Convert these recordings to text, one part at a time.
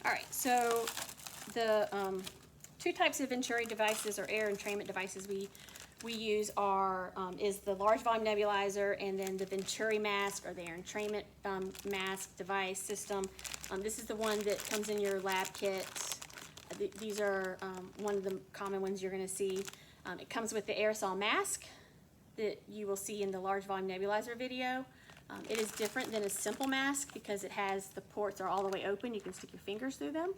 All right, so the two types of venturi devices or air entrainment devices we use are is the large volume nebulizer and then the venturi mask or the air entrainment mask device system. This is the one that comes in your lab kit. These are one of the common ones you're going to see. It comes with the aerosol mask that you will see in the large volume nebulizer video. It is different than a simple mask because it has the ports are all the way open. You can stick your fingers through them.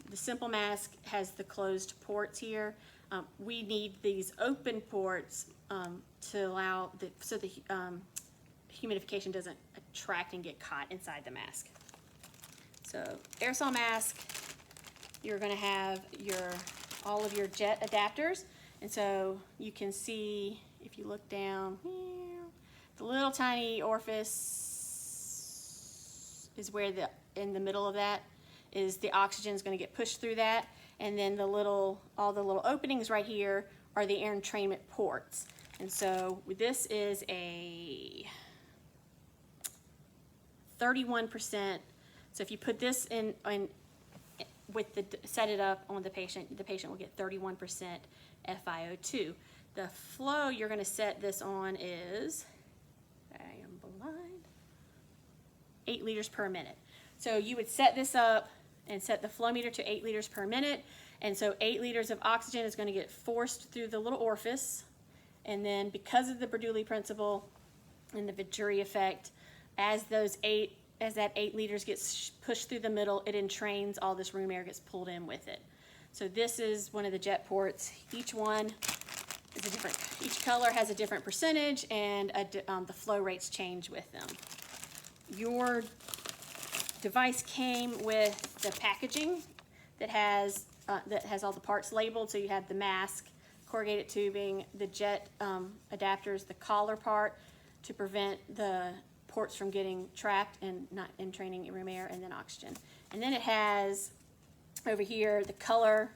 The simple mask has the closed ports here. We need these open ports to allow the humidification doesn't attract and get caught inside the mask. So aerosol mask, you're going to have all of your jet adapters, and so you can see if you look down here, the little tiny orifice is where in the middle of that is the oxygen is going to get pushed through that, and then all the little openings right here are the air entrainment ports. And so this is a 31%. So if you put this in set it up on the patient will get 31% FiO2. The flow you're going to set this on is, I am blind, 8 liters per minute. So you would set this up and set the flow meter to 8 liters per minute. And so 8 liters of oxygen is going to get forced through the little orifice. And then because of the Bernoulli principle and the Venturi effect, as that 8 liters gets pushed through the middle, it entrains, all this room air gets pulled in with it. So this is one of the jet ports. Each one is a different, each color has a different percentage, and the flow rates change with them. Your device came with the packaging that has all the parts labeled. So you have the mask, corrugated tubing, the jet adapters, the collar part to prevent the ports from getting trapped and not entraining room air, and then oxygen. And then it has over here the color,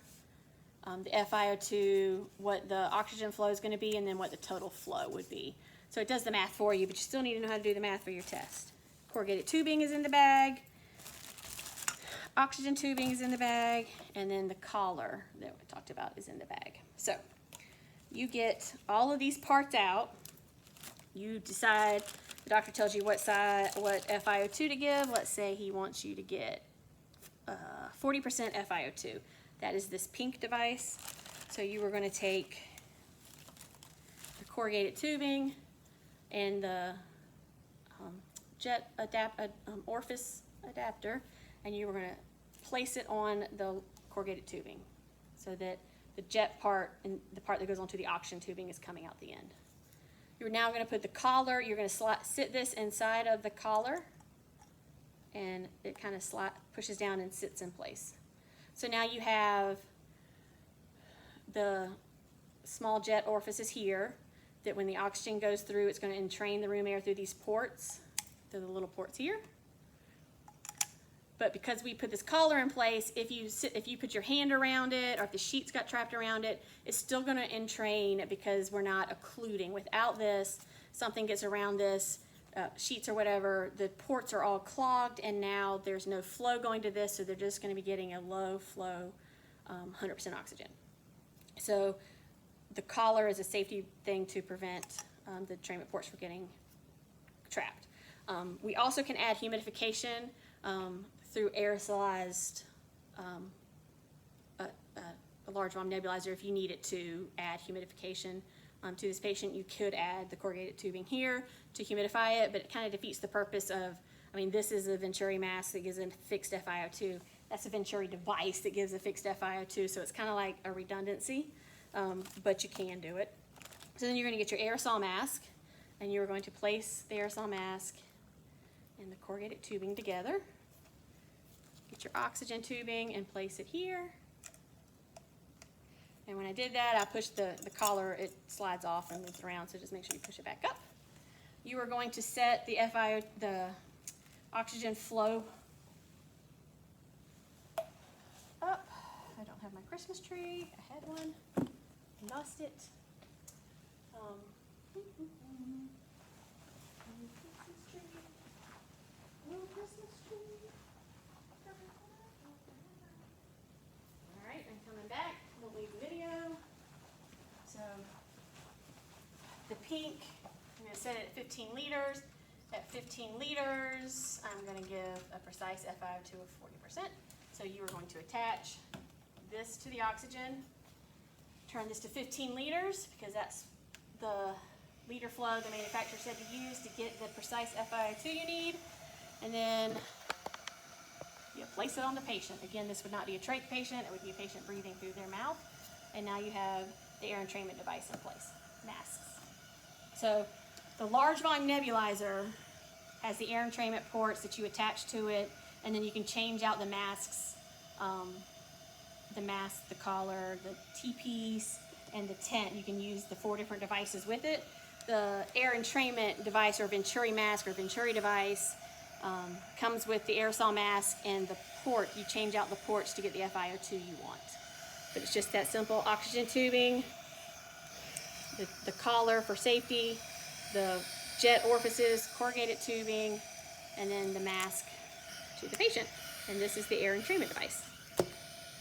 the FiO2, what the oxygen flow is going to be, and then what the total flow would be. So it does the math for you, but you still need to know how to do the math for your test. Corrugated tubing is in the bag, oxygen tubing is in the bag, and then the collar that we talked about is in the bag. So you get all of these parts out. You decide, the doctor tells you what FiO2 to give. Let's say he wants you to get 40% FiO2. That is this pink device. So you are going to take the corrugated tubing and the jet orifice adapter, and you are going to place it on the corrugated tubing so that the jet part and the part that goes onto the oxygen tubing is coming out the end. You're now going to put the collar, you're going to sit this inside of the collar, and it kind of pushes down and sits in place. So now you have the small jet orifices here that when the oxygen goes through, it's going to entrain the room air through these ports, through the little ports here. But because we put this collar in place, if you put your hand around it, or if the sheets got trapped around it, it's still going to entrain because we're not occluding. Without this, something gets around this, sheets or whatever, the ports are all clogged, and now there's no flow going to this, so they're just going to be getting a low flow, 100% oxygen. So the collar is a safety thing to prevent the entrainment ports from getting trapped. We also can add humidification through aerosolized a large volume nebulizer. If you needed to add humidification to this patient, you could add the corrugated tubing here to humidify it, but it kind of defeats the purpose of, this is a Venturi mask that gives a fixed FiO2. That's a Venturi device that gives a fixed FiO2, so it's kind of like a redundancy, but you can do it. So then you're going to get your aerosol mask, and you're going to place the aerosol mask and the corrugated tubing together. Get your oxygen tubing and place it here. And when I did that, I pushed the collar, it slides off and moves around, so just make sure you push it back up. You are going to set the oxygen flow up. I don't have my Christmas tree. I had one, lost it. Christmas tree. set it at 15 liters. At 15 liters, I'm going to give a precise FiO2 of 40%. So you are going to attach this to the oxygen, turn this to 15 liters because that's the liter flow the manufacturer said to use to get the precise FiO2 you need, and then you place it on the patient. Again, this would not be a trach patient, it would be a patient breathing through their mouth, and now you have the air entrainment device in place, masks. So the large volume nebulizer has the air entrainment ports that you attach to it, and then you can change out the masks, the mask, the collar, the T-piece, and the tent. You can use the 4 different devices with it. The air entrainment device, or Venturi mask or Venturi device, comes with the aerosol mask and the port. You change out the ports to get the FiO2 you want. But it's just that simple. Oxygen tubing, the collar for safety, the jet orifices, corrugated tubing, and then the mask to the patient. And this is the air entrainment device.